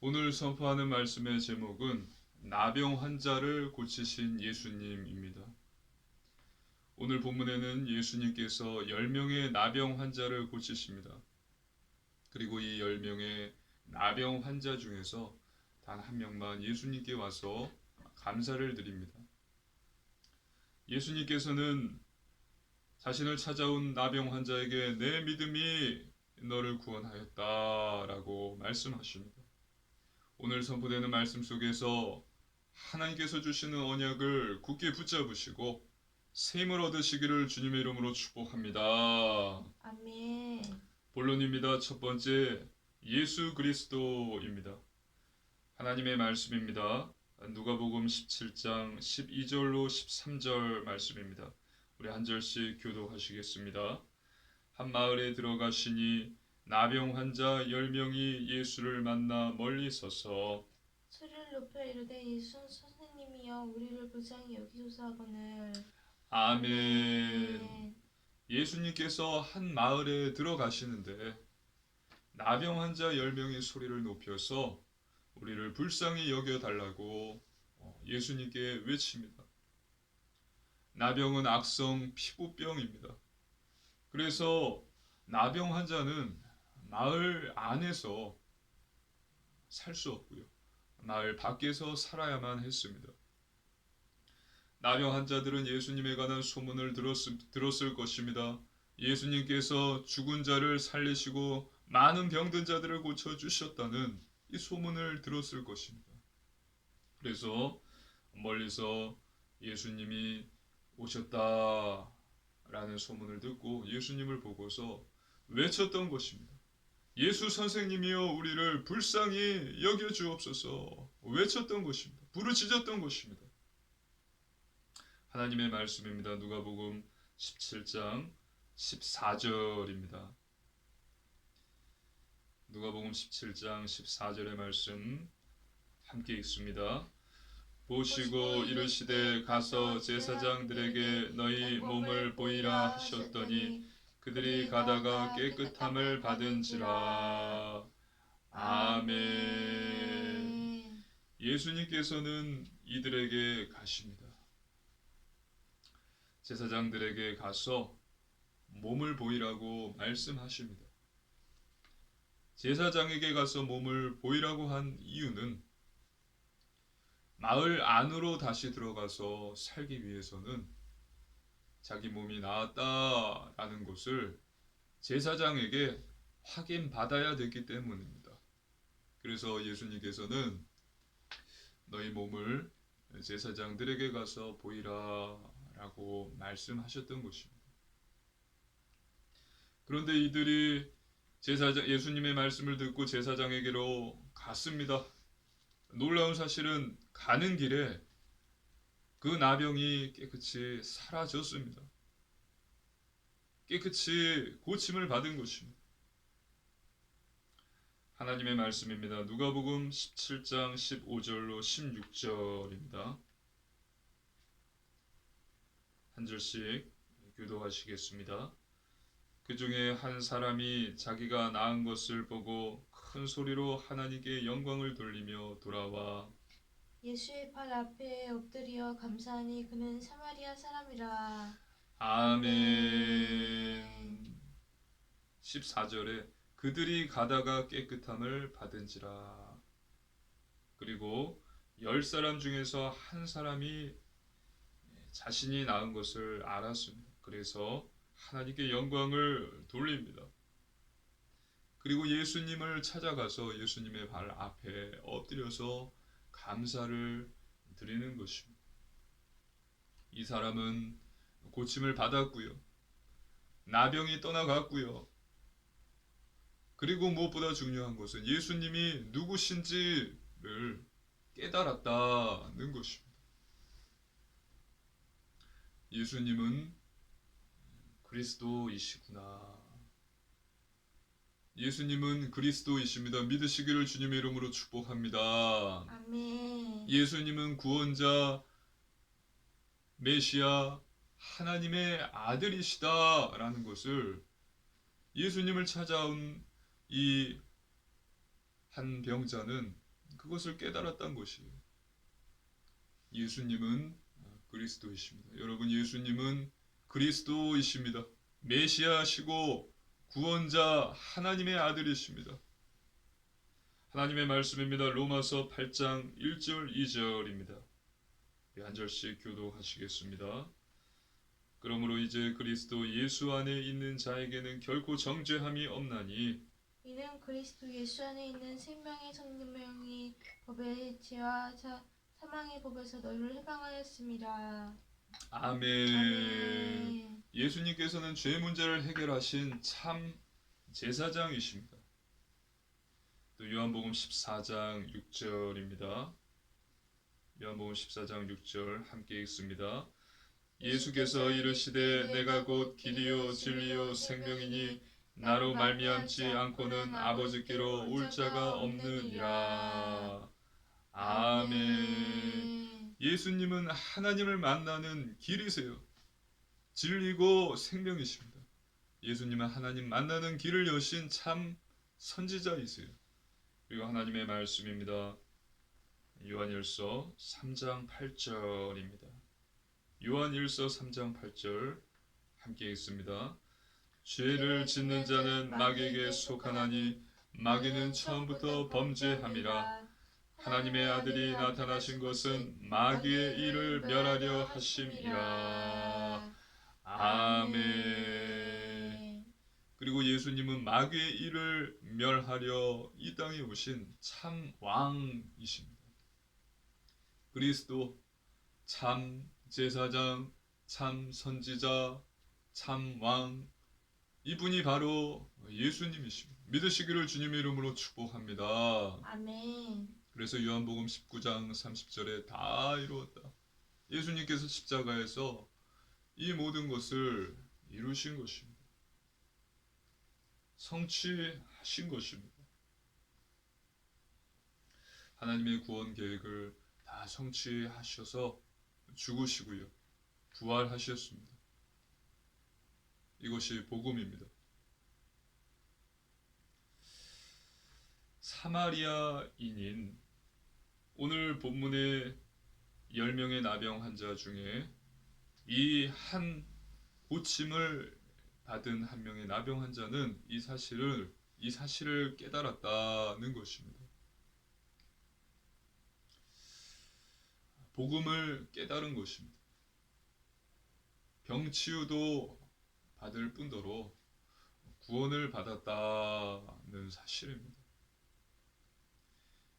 오늘 선포하는 말씀의 제목은 나병 환자를 고치신 예수님입니다. 오늘 본문에는 예수님께서 10명의 나병 환자를 고치십니다. 그리고 이 10명의 나병 환자 중에서 단 한 명만 예수님께 와서 감사를 드립니다. 예수님께서는 자신을 찾아온 나병 환자에게 내 믿음이 너를 구원하였다라고 말씀하십니다. 오늘 선포되는 말씀 속에서 하나님께서 주시는 언약을 굳게 붙잡으시고 새 힘을 얻으시기를 주님의 이름으로 축복합니다. 아멘. 본론입니다. 첫 번째, 예수 그리스도입니다. 하나님의 말씀입니다. 누가복음 17장 12절로 13절 말씀입니다. 우리 한 절씩 교독하시겠습니다. 한 마을에 들어가시니 나병 환자 10명이 예수를 만나 멀리 서서 소리를 높여 이르되 예수 선생님이여 우리를 불쌍히 여기소서 하거늘. 아멘. 예수님께서 한 마을에 들어가시는데 나병 환자 10명이 소리를 높여서 우리를 불쌍히 여겨달라고 예수님께 외칩니다. 나병은 악성 피부병입니다. 그래서 나병 환자는 마을 안에서 살 수 없고요. 마을 밖에서 살아야만 했습니다. 나병 환자들은 예수님에 관한 소문을 들었을 것입니다. 예수님께서 죽은 자를 살리시고 많은 병든 자들을 고쳐주셨다는 이 소문을 들었을 것입니다. 그래서 멀리서 예수님이 오셨다라는 소문을 듣고 예수님을 보고서 외쳤던 것입니다. 예수 선생님이여 우리를 불쌍히 여겨주옵소서 외쳤던 것입니다. 부르짖었던 것입니다. 하나님의 말씀입니다. 누가복음 17장 14절입니다. 누가복음 17장 14절의 말씀 함께 읽습니다. 보시고 이르시되 가서 제사장들에게 너희 몸을 보이라 하셨더니 그들이 가다가 깨끗함을 받은지라. 아멘. 예수님께서는 이들에게 가십니다. 제사장들에게 가서 몸을 보이라고 말씀하십니다. 제사장에게 가서 몸을 보이라고 한 이유는 마을 안으로 다시 들어가서 살기 위해서는 자기 몸이 나았다라는 것을 제사장에게 확인받아야 됐기 때문입니다. 그래서 예수님께서는 너희 몸을 제사장들에게 가서 보이라 라고 말씀하셨던 것입니다. 그런데 이들이 예수님의 말씀을 듣고 제사장에게로 갔습니다. 놀라운 사실은 가는 길에 그 나병이 깨끗이 사라졌습니다. 깨끗이 고침을 받은 것입니다. 하나님의 말씀입니다. 누가복음 17장 15절로 16절입니다. 한 절씩 교독하시겠습니다. 그 중에 한 사람이 자기가 나은 것을 보고 큰 소리로 하나님께 영광을 돌리며 돌아와 예수의 발 앞에 엎드려 감사하니 그는 사마리아 사람이라. 아멘. 14절에 그들이 가다가 깨끗함을 받은지라. 그리고 10사람 중에서 한 사람이 자신이 나은 것을 알았습니다. 그래서 하나님께 영광을 돌립니다. 그리고 예수님을 찾아가서 예수님의 발 앞에 엎드려서 감사를 드리는 것입니다. 이 사람은 고침을 받았고요. 나병이 떠나갔고요. 그리고 무엇보다 중요한 것은 예수님이 누구신지를 깨달았다는 것입니다. 예수님은 그리스도이시구나. 예수님은 그리스도이십니다. 믿으시기를 주님의 이름으로 축복합니다. 아멘. 예수님은 구원자, 메시아, 하나님의 아들이시다라는 것을 예수님을 찾아온 이 한 병자는 그것을 깨달았던 것이에요. 예수님은 그리스도이십니다. 여러분, 예수님은 그리스도이십니다. 메시아시고 구원자 하나님의 아들이십니다. 하나님의 말씀입니다. 로마서 8장 1절 2절입니다. 한 절씩 교독하시겠습니다. 그러므로 이제 그리스도 예수 안에 있는 자에게는 결코 정죄함이 없나니 이는 그리스도 예수 안에 있는 생명의 성령이 법의 죄와 사망의 법에서 너희를 해방하였습니다. 아멘. 아멘. 예수님께서는 죄 문제를 해결하신 참 제사장이십니다. 또 요한복음 14장 6절입니다. 요한복음 14장 6절 함께 읽습니다. 예수께서 이르시되 내가 곧 길이요 진리요 생명이니 나로 말미암지 않고는 아버지께로 올 자가 없느니라. 아멘. 예수님은 하나님을 만나는 길이세요. 진리고 생명이십니다. 예수님은 하나님 만나는 길을 여신 참 선지자이세요. 그리고 하나님의 말씀입니다. 요한일서 3장 8절입니다. 요한일서 3장 8절 함께 읽습니다. 죄를 짓는 자는 마귀에게 속하나니 마귀는 처음부터 범죄함이라. 하나님의 아들이 나타나신 것은 마귀의 일을 멸하려 하심이라. 아멘. 그리고 예수님은 마귀의 일을 멸하려 이 땅에 오신 참 왕이십니다. 그리스도 참 제사장, 참 선지자, 참 왕, 이분이 바로 예수님이십니다. 믿으시기를 주님의 이름으로 축복합니다. 아멘. 그래서 요한복음 19장 30절에 다 이루었다. 예수님께서 십자가에서 이 모든 것을 이루신 것입니다. 성취하신 것입니다. 하나님의 구원 계획을 다 성취하셔서 죽으시고요. 부활하셨습니다. 이것이 복음입니다. 사마리아인인 오늘 본문의 10명의 나병 환자 중에 이 한 고침을 받은 한 명의 나병 환자는 이 사실을 깨달았다는 것입니다. 복음을 깨달은 것입니다. 병치유도 받을 뿐더러 구원을 받았다는 사실입니다.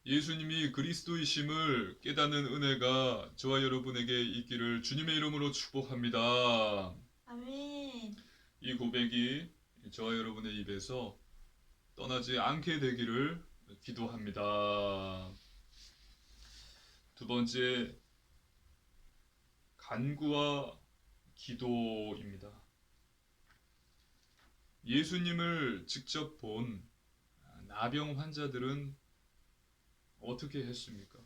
예수님이 그리스도이심을 깨닫는 은혜가 저와 여러분에게 있기를 주님의 이름으로 축복합니다. 아멘. 이 고백이 저와 여러분의 입에서 떠나지 않게 되기를 기도합니다. 두 번째, 간구와 기도입니다. 예수님을 직접 본 나병 환자들은 어떻게 했습니까?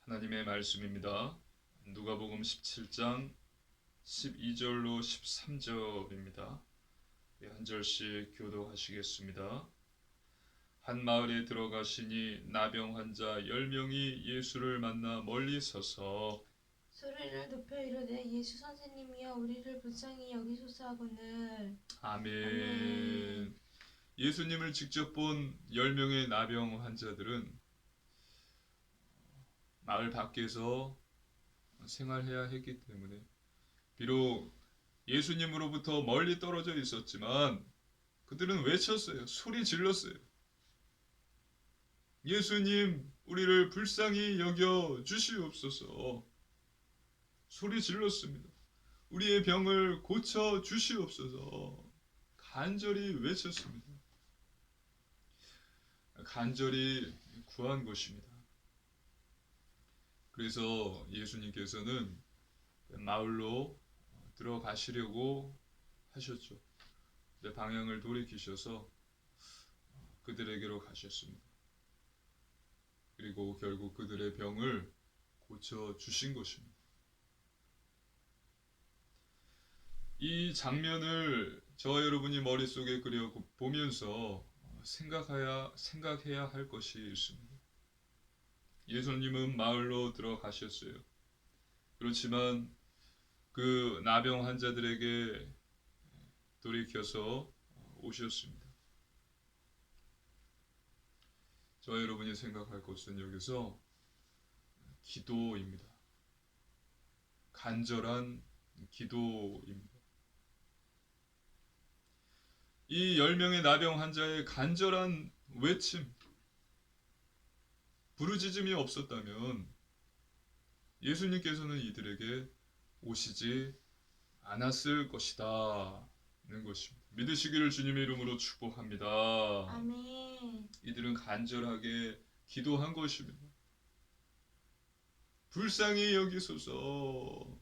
하나님의 말씀입니다. 누가복음 17장 12절로 13절입니다. 한 절씩 교독하시겠습니다. 한 마을에 들어가시니 나병 환자 10명이 예수를 만나 멀리 서서 소리를 높여 이르되 예수 선생님이여 우리를 불쌍히 여기소서 하거늘. 아멘. 예수님을 직접 본 10명의 나병 환자들은 마을 밖에서 생활해야 했기 때문에 비록 예수님으로부터 멀리 떨어져 있었지만 그들은 외쳤어요. 소리 질렀어요. 예수님, 우리를 불쌍히 여겨 주시옵소서. 소리 질렀습니다. 우리의 병을 고쳐 주시옵소서. 간절히 외쳤습니다. 간절히 구한 것입니다. 그래서 예수님께서는 마을로 들어가시려고 하셨죠. 방향을 돌이키셔서 그들에게로 가셨습니다. 그리고 결국 그들의 병을 고쳐 주신 것입니다. 이 장면을 저와 여러분이 머릿속에 그려 보면서 생각해야 할 것이 있습니다. 예수님은 마을로 들어가셨어요. 그렇지만 그 나병 환자들에게 돌이켜서 오셨습니다. 저와 여러분이 생각할 것은 여기서 기도입니다. 간절한 기도입니다. 이 10명의 나병 환자의 간절한 외침, 부르짖음이 없었다면 예수님께서는 이들에게 오시지 않았을 것이다 는 것입니다. 믿으시기를 주님의 이름으로 축복합니다. 아멘. 이들은 간절하게 기도한 것입니다. 불쌍히 여기소서.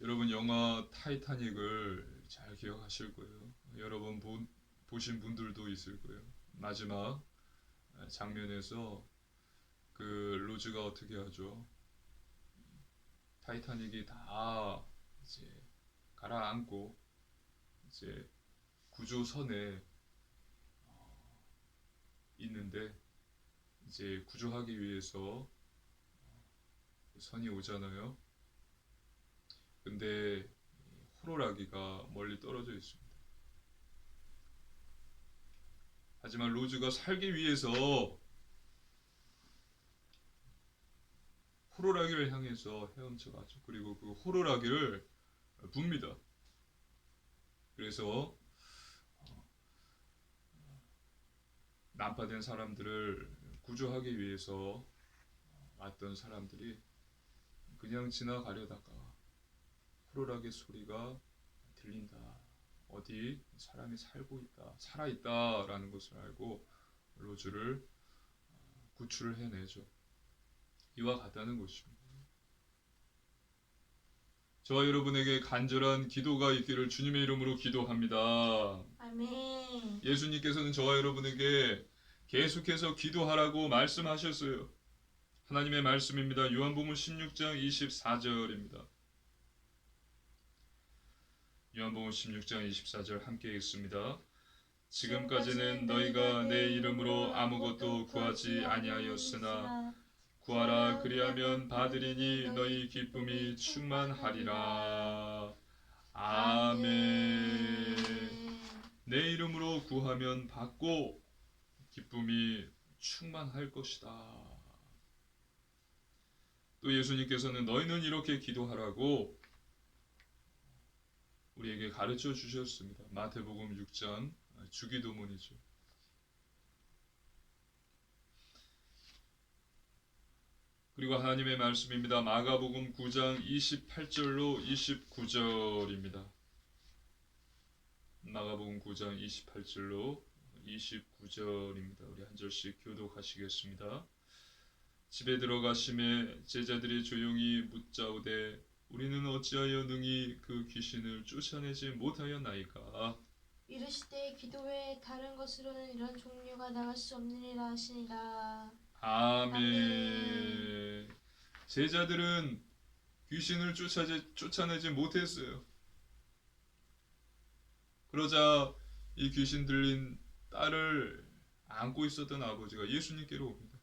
여러분 영화 타이타닉을 잘 기억하실 거예요. 여러분 보신 분들도 있을 거예요. 마지막 장면에서 그 로즈가 어떻게 하죠? 타이타닉이 다 이제 가라앉고 이제 구조선에 있는데 이제 구조하기 위해서 선이 오잖아요. 근데 호루라기가 멀리 떨어져 있습니다. 하지만 로즈가 살기 위해서 호루라기를 향해서 헤엄쳐 가죠. 그리고 그 호루라기를 붑니다. 그래서 난파된 사람들을 구조하기 위해서 왔던 사람들이 그냥 지나가려다가 호루라기 소리가 들린다. 어디 사람이 살아있다라는 것을 알고 로즈를 구출을 해내죠. 이와 같다는 것입니다. 저와 여러분에게 간절한 기도가 있기를 주님의 이름으로 기도합니다. 아멘. 예수님께서는 저와 여러분에게 계속해서 기도하라고 말씀하셨어요. 하나님의 말씀입니다. 요한복음 16장 24절입니다. 요한복음 16장 24절 함께 읽습니다. 지금까지는 너희가 내 이름으로 아무것도 구하지 아니하였으나 구하라 그리하면 받으리니 너희 기쁨이 충만하리라. 아멘. 내 이름으로 구하면 받고 기쁨이 충만할 것이다. 또 예수님께서는 너희는 이렇게 기도하라고 우리에게 가르쳐 주셨습니다. 마태복음 6장 주기도문이죠. 그리고 하나님의 말씀입니다. 마가복음 9장 28절로 29절입니다. 마가복음 9장 28절로 29절입니다. 우리 한 절씩 교독하시겠습니다. 집에 들어가심에 제자들이 조용히 묻자오되 우리는 어찌하여 능히 그 귀신을 쫓아내지 못하였나이까? 이르시되 기도 외에 다른 것으로는 이런 종류가 나갈 수 없느니라 하시니라. 아멘. 제자들은 귀신을 쫓아내지 못했어요. 그러자 이 귀신 들린 딸을 안고 있었던 아버지가 예수님께로 옵니다.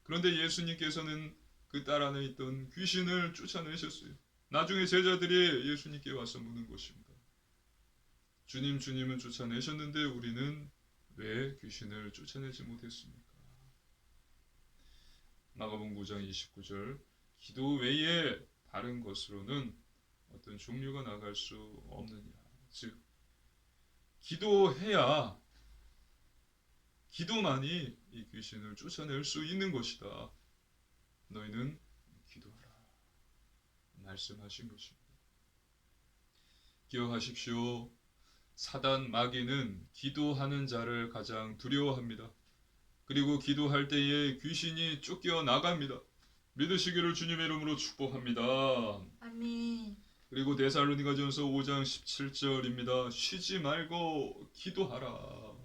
그런데 예수님께서는 그 딸 안에 있던 귀신을 쫓아내셨어요. 나중에 제자들이 예수님께 와서 묻는 것입니다. 주님은 쫓아내셨는데 우리는 왜 귀신을 쫓아내지 못했습니까? 마가복음 9장 29절 기도 외에 다른 것으로는 어떤 종류가 나갈 수 없느니라. 즉 기도해야 기도만이 이 귀신을 쫓아낼 수 있는 것이다. 너희는 기도하라. 말씀하신 것입니다. 기억하십시오. 사단 마귀는 기도하는 자를 가장 두려워합니다. 그리고 기도할 때에 귀신이 쫓겨나갑니다. 믿으시기를 주님의 이름으로 축복합니다. 아멘. 그리고 데살로니가전서 5장 17절입니다. 쉬지 말고 기도하라.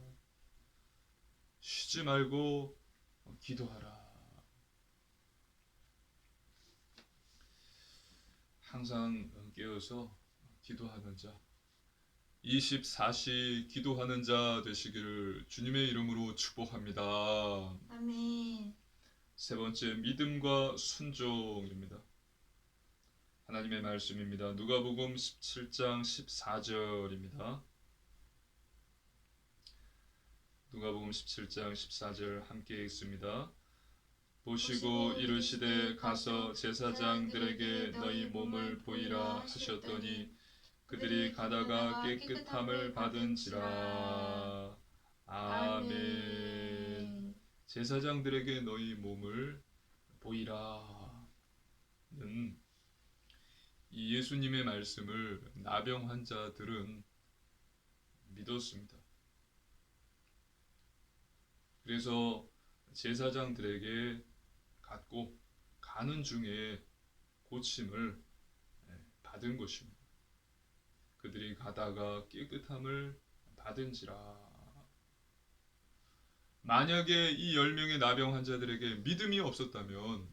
쉬지 말고 기도하라. 항상 깨어서 기도하는 자, 24시 기도하는 자 되시기를 주님의 이름으로 축복합니다. 아멘. 세 번째, 믿음과 순종입니다. 하나님의 말씀입니다. 누가복음 17장 14절입니다. 누가복음 17장 14절 함께 읽습니다. 보시고 이르시되 가서 제사장들에게 너희 몸을 보이라 하셨더니 그들이 가다가 깨끗함을 받은지라. 아멘. 제사장들에게 너희 몸을 보이라는 이 예수님의 말씀을 나병 환자들은 믿었습니다. 그래서 제사장들에게 갔고 가는 중에 고침을 받은 것입니다. 그들이 가다가 깨끗함을 받은지라. 만약에 이 10명의 나병 환자들에게 믿음이 없었다면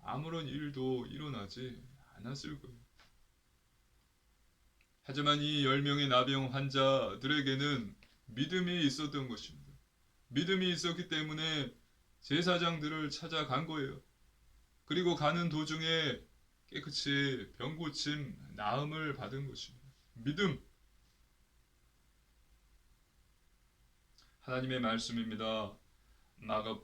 아무런 일도 일어나지 않았을 거예요. 하지만 이 10명의 나병 환자들에게는 믿음이 있었던 것입니다. 믿음이 있었기 때문에 제사장들을 찾아간 거예요. 그리고 가는 도중에 깨끗이 병고침 나음을 받은 것입니다. 믿음. 하나님의 말씀입니다.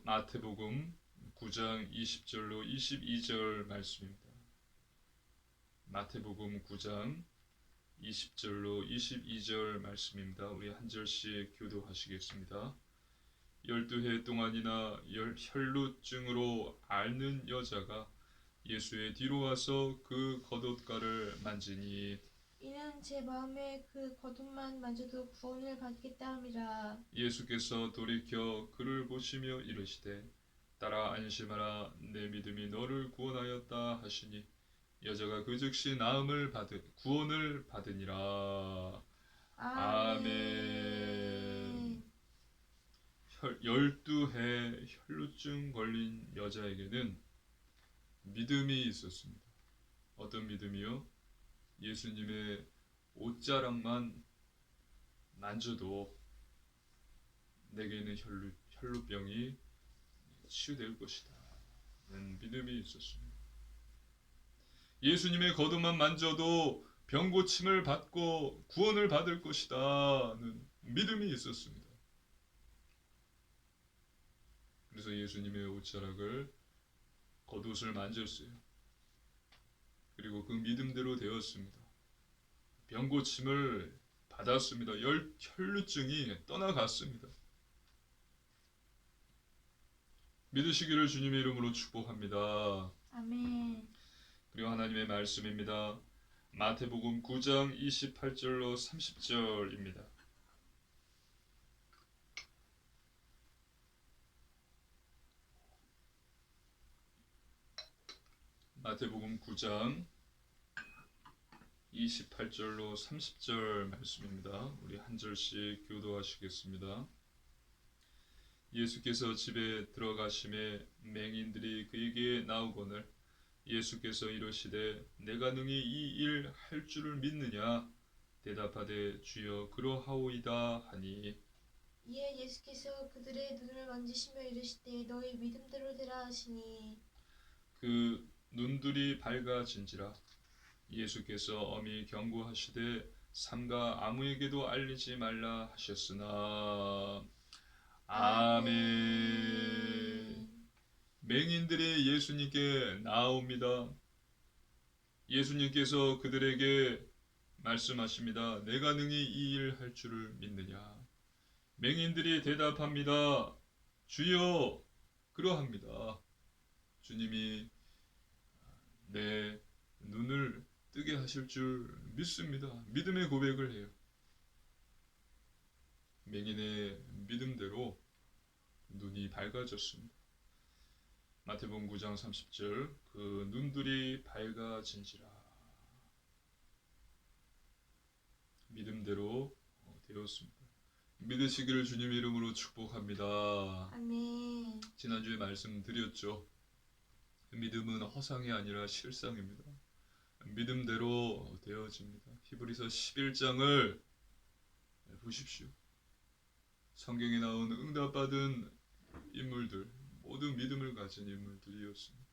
마태복음 9장 20절로 22절 말씀입니다. 마태복음 9장 20절로 22절 말씀입니다. 우리 한 절씩 교도하시겠습니다. 12해 동안이나 혈루증으로 앓는 여자가 예수의 뒤로 와서 그 겉옷가를 만지니 이는 제 마음에 그 겉옷만 만져도 구원을 받겠다 함이라. 예수께서 돌이켜 그를 보시며 이르시되 따라 안심하라 내 믿음이 너를 구원하였다 하시니 여자가 그 즉시 구원을 받으니라. 아멘. 12해 혈루증 걸린 여자에게는 믿음이 있었습니다. 어떤 믿음이요? 예수님의 옷자락만 만져도 내게는 혈루병이 치유될 것이다 는 믿음이 있었습니다. 예수님의 겉옷만 만져도 병고침을 받고 구원을 받을 것이다 는 믿음이 있었습니다. 그래서 예수님의 옷자락을 겉옷을 만졌어요. 그리고 그 믿음대로 되었습니다. 병고침을 받았습니다. 혈루증이 떠나갔습니다. 믿으시기를 주님의 이름으로 축복합니다. 아멘. 그리고 하나님의 말씀입니다. 마태복음 9장 28절로 30절입니다. 마태복음 9장 28절로 30절 말씀입니다. 우리 한 절씩 교도하시겠습니다. 예수께서 집에 들어가심에 맹인들이 그에게 나오거늘 예수께서 이르시되 내가 능히 이 일 할 줄을 믿느냐 대답하되 주여 그러하오이다 하니 이에 예수께서 그들의 눈을 만지시며 이르시되 너희 믿음대로 되라 하시니 그 눈들이 밝아진지라. 예수께서 엄히 경고하시되 삼가 아무에게도 알리지 말라 하셨으나. 아멘. 맹인들이 예수님께 나옵니다. 예수님께서 그들에게 말씀하십니다. 내가 능히 이 일 할 줄을 믿느냐. 맹인들이 대답합니다. 주여 그러합니다. 주님이 내 눈을 뜨게 하실 줄 믿습니다. 믿음의 고백을 해요. 맹인의 믿음대로 눈이 밝아졌습니다. 마태복음 9장 30절 그 눈들이 밝아진지라. 믿음대로 되었습니다. 믿으시기를 주님의 이름으로 축복합니다. 아멘. 지난주에 말씀드렸죠. 믿음은 허상이 아니라 실상입니다. 믿음대로 되어집니다. 히브리서 11장을 보십시오. 성경에 나온 응답받은 인물들, 모두 믿음을 가진 인물들이었습니다.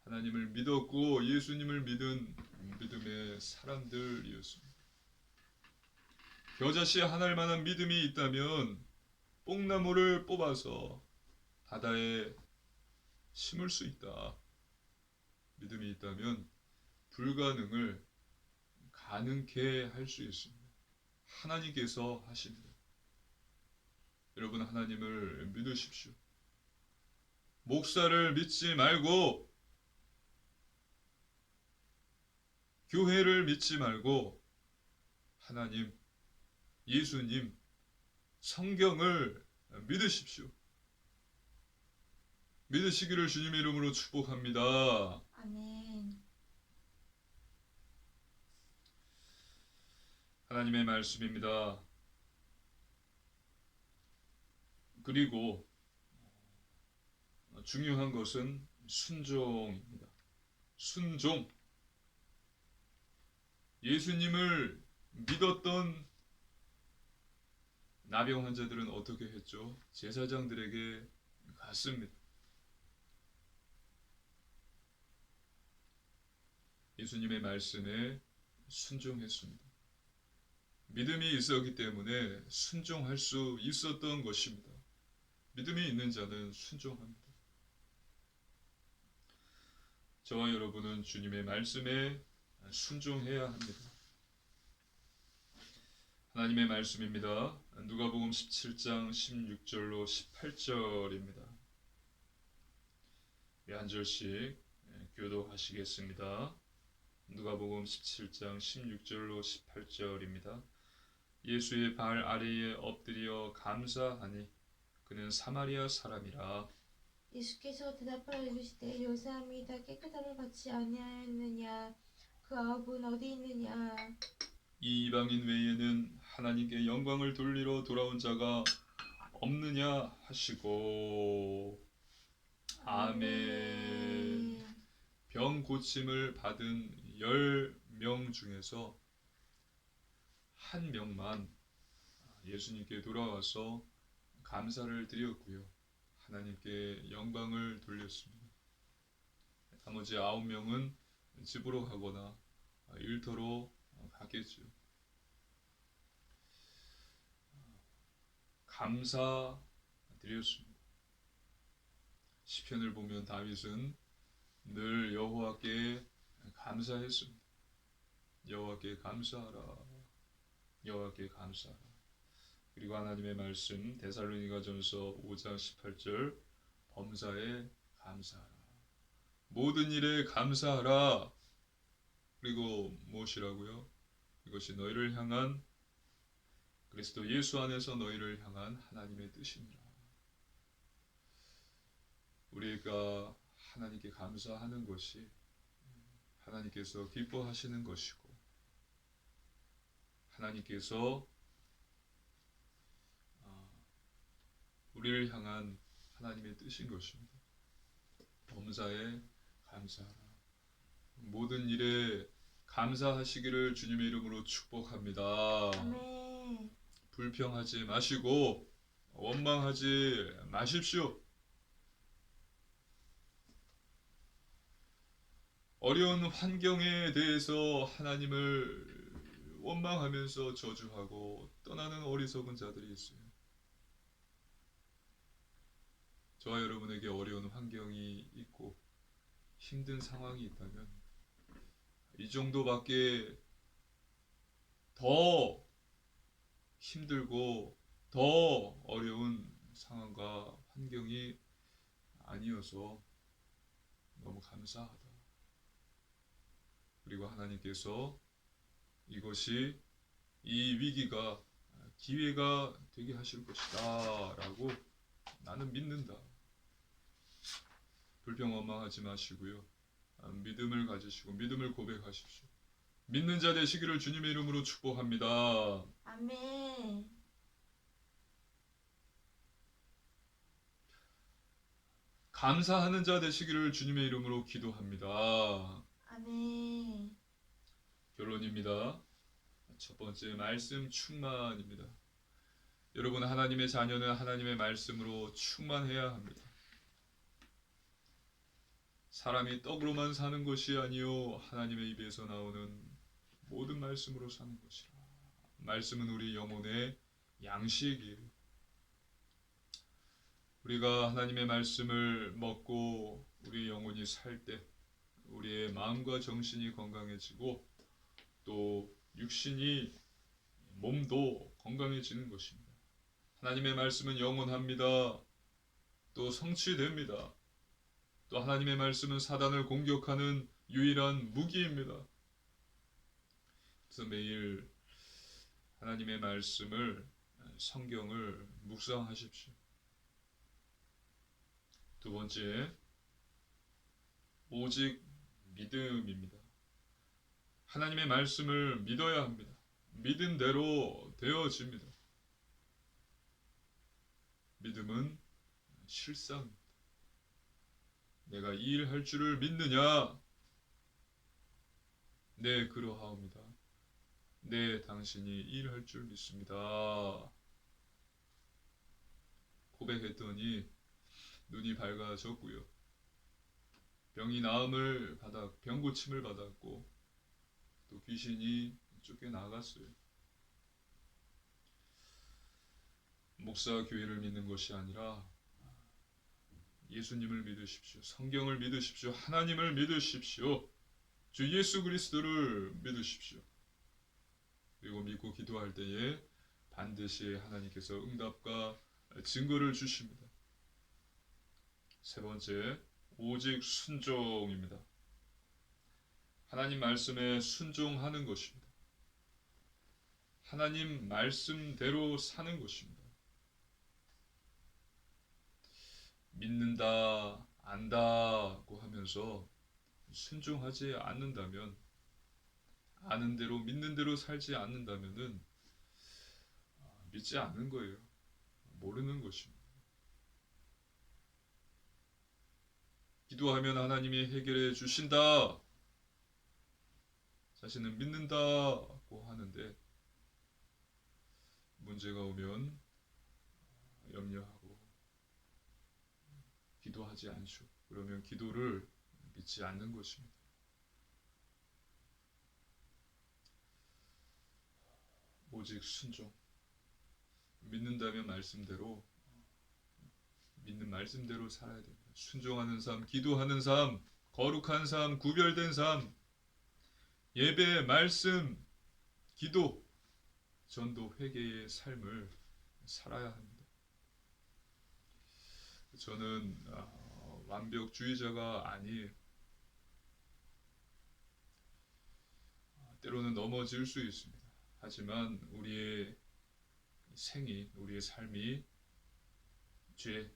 하나님을 믿었고 예수님을 믿은 믿음의 사람들이었습니다. 겨자씨에 하나일 만한 믿음이 있다면 뽕나무를 뽑아서 바다에 심을 수 있다. 믿음이 있다면 불가능을 가능케 할 수 있습니다. 하나님께서 하십니다. 여러분, 하나님을 믿으십시오. 목사를 믿지 말고, 교회를 믿지 말고, 하나님, 예수님, 성경을 믿으십시오. 믿으시기를 주님의 이름으로 축복합니다. 아멘. 하나님의 말씀입니다. 그리고 중요한 것은 순종입니다. 순종. 예수님을 믿었던 나병 환자들은 어떻게 했죠? 제사장들에게 갔습니다. 예수님의 말씀에 순종했습니다. 믿음이 있었기 때문에 순종할 수 있었던 것입니다. 믿음이 있는 자는 순종합니다. 저와 여러분은 주님의 말씀에 순종해야 합니다. 하나님의 말씀입니다. 누가복음 17장 16절로 18절입니다. 한 절씩 교도하시겠습니다. 누가복음 17장 16절로 18절입니다. 예수의 발 아래에 엎드려 감사하니 그는 사마리아 사람이라. 예수께서 대답하여 이르시되 요 사람이 다 깨끗함을 받지 아니하였느냐? 그 아홉은 어디 있느냐? 이 이방인 외에는 하나님께 영광을 돌리러 돌아온 자가 없느냐 하시고. 아멘. 병 고침을 받은 10명 중에서 한 명만 예수님께 돌아와서 감사를 드렸고요. 하나님께 영광을 돌렸습니다. 나머지 9명은 집으로 가거나 일터로 갔겠죠. 감사드렸습니다. 시편을 보면 다윗은 늘 여호와께 감사했습니다. 여호와께 감사하라. 여호와께 감사하라. 그리고 하나님의 말씀 데살로니가전서 5장 18절 범사에 감사하라. 모든 일에 감사하라. 그리고 무엇이라고요? 이것이 너희를 향한 그리스도 예수 안에서 너희를 향한 하나님의 뜻이니라. 우리가 하나님께 감사하는 것이 하나님께서 기뻐하시는 것이고 하나님께서 우리를 향한 하나님의 뜻인 것입니다. 범사에 감사하라. 모든 일에 감사하시기를 주님의 이름으로 축복합니다. 아멘. 불평하지 마시고 원망하지 마십시오. 어려운 환경에 대해서 하나님을 원망하면서 저주하고 떠나는 어리석은 자들이 있어요. 저와 여러분에게 어려운 환경이 있고 힘든 상황이 있다면 이 정도밖에 더 힘들고 더 어려운 상황과 환경이 아니어서 너무 감사하다. 그리고 하나님께서 이것이 이 위기가 기회가 되게 하실 것이다 라고 나는 믿는다. 불평 원망하지 마시고요. 믿음을 가지시고 믿음을 고백하십시오. 믿는 자 되시기를 주님의 이름으로 축복합니다. 아멘. 감사하는 자 되시기를 주님의 이름으로 기도합니다. 아멘. 결론입니다. 첫 번째 말씀 충만입니다. 여러분, 하나님의 자녀는 하나님의 말씀으로 충만해야 합니다. 사람이 떡으로만 사는 것이 아니요 하나님의 입에서 나오는 모든 말씀으로 사는 것이라. 말씀은 우리 영혼의 양식이에요. 우리가 하나님의 말씀을 먹고 우리 영혼이 살 때 우리의 마음과 정신이 건강해지고 또 육신이 몸도 건강해지는 것입니다. 하나님의 말씀은 영원합니다. 또 성취됩니다. 또 하나님의 말씀은 사단을 공격하는 유일한 무기입니다. 그래서 매일 하나님의 말씀을, 성경을 묵상하십시오. 두 번째, 오직 믿음입니다. 하나님의 말씀을 믿어야 합니다. 믿은 대로 되어집니다. 믿음은 실상입니다. 내가 이 일 할 줄을 믿느냐? 네, 그러하옵니다. 네, 당신이 이 일 할 줄 믿습니다. 고백했더니 눈이 밝아졌고요. 병이 나음을 받아 병 고침을 받았고 또 귀신이 쫓겨나갔어요. 목사 교회를 믿는 것이 아니라 예수님을 믿으십시오. 성경을 믿으십시오. 하나님을 믿으십시오. 주 예수 그리스도를 믿으십시오. 그리고 믿고 기도할 때에 반드시 하나님께서 응답과 증거를 주십니다. 세 번째, 오직 순종입니다. 하나님 말씀에 순종하는 것입니다. 하나님 말씀대로 사는 것입니다. 믿는다, 안다고 하면서 순종하지 않는다면, 아는 대로 믿는 대로 살지 않는다면은 믿지 않는 거예요. 모르는 것입니다. 기도하면 하나님이 해결해 주신다. 자신은 믿는다고 하는데 문제가 오면 염려하고 기도하지 않죠. 그러면 기도를 믿지 않는 것입니다. 오직 순종. 믿는다면 말씀대로, 믿는 말씀대로 살아야 됩니다. 순종하는 삶, 기도하는 삶, 거룩한 삶, 구별된 삶, 예배, 말씀, 기도, 전도, 회개의 삶을 살아야 합니다. 저는 완벽주의자가 아니에요. 때로는 넘어질 수 있습니다. 하지만 우리의 생이, 우리의 삶이 죄,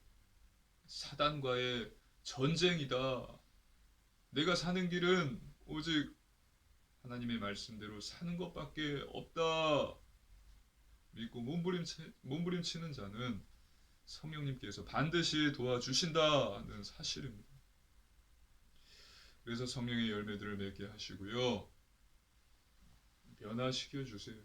사단과의 전쟁이다. 내가 사는 길은 오직 하나님의 말씀대로 사는 것밖에 없다. 믿고 몸부림치는 자는 성령님께서 반드시 도와주신다는 사실입니다. 그래서 성령의 열매들을 맺게 하시고요. 변화시켜 주세요.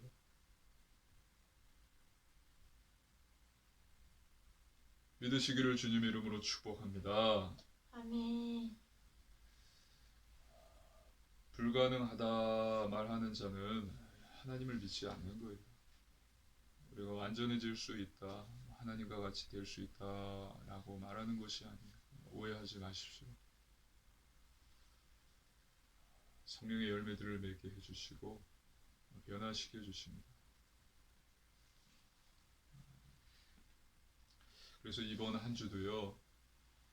믿으시기를 주님의 이름으로 축복합니다. 아멘. 불가능하다 말하는 자는 하나님을 믿지 않는 거예요. 우리가 완전해질 수 있다, 하나님과 같이 될 수 있다라고 말하는 것이 아니에요. 오해하지 마십시오. 성령의 열매들을 맺게 해주시고 변화시켜 주십니다. 그래서 이번 한 주도요,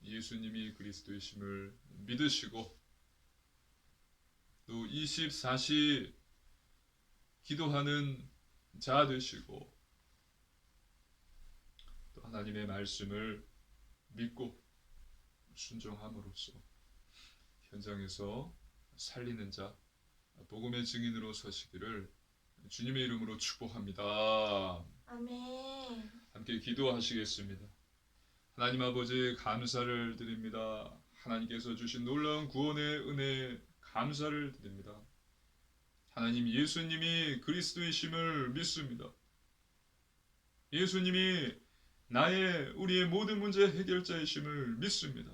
예수님이 그리스도이심을 믿으시고 또 24시 기도하는 자 되시고 또 하나님의 말씀을 믿고 순종함으로써 현장에서 살리는 자, 복음의 증인으로 서시기를 주님의 이름으로 축복합니다. 아멘. 함께 기도하시겠습니다. 하나님 아버지, 감사를 드립니다. 하나님께서 주신 놀라운 구원의 은혜에 감사를 드립니다. 하나님, 예수님이 그리스도이심을 믿습니다. 예수님이 우리의 모든 문제 해결자이심을 믿습니다.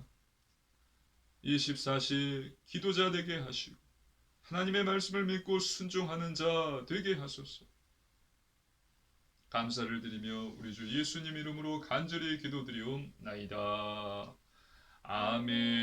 24시 기도자 되게 하시고 하나님의 말씀을 믿고 순종하는 자 되게 하소서. 감사를 드리며 우리 주 예수님 이름으로 간절히 기도드리옵나이다. 아멘.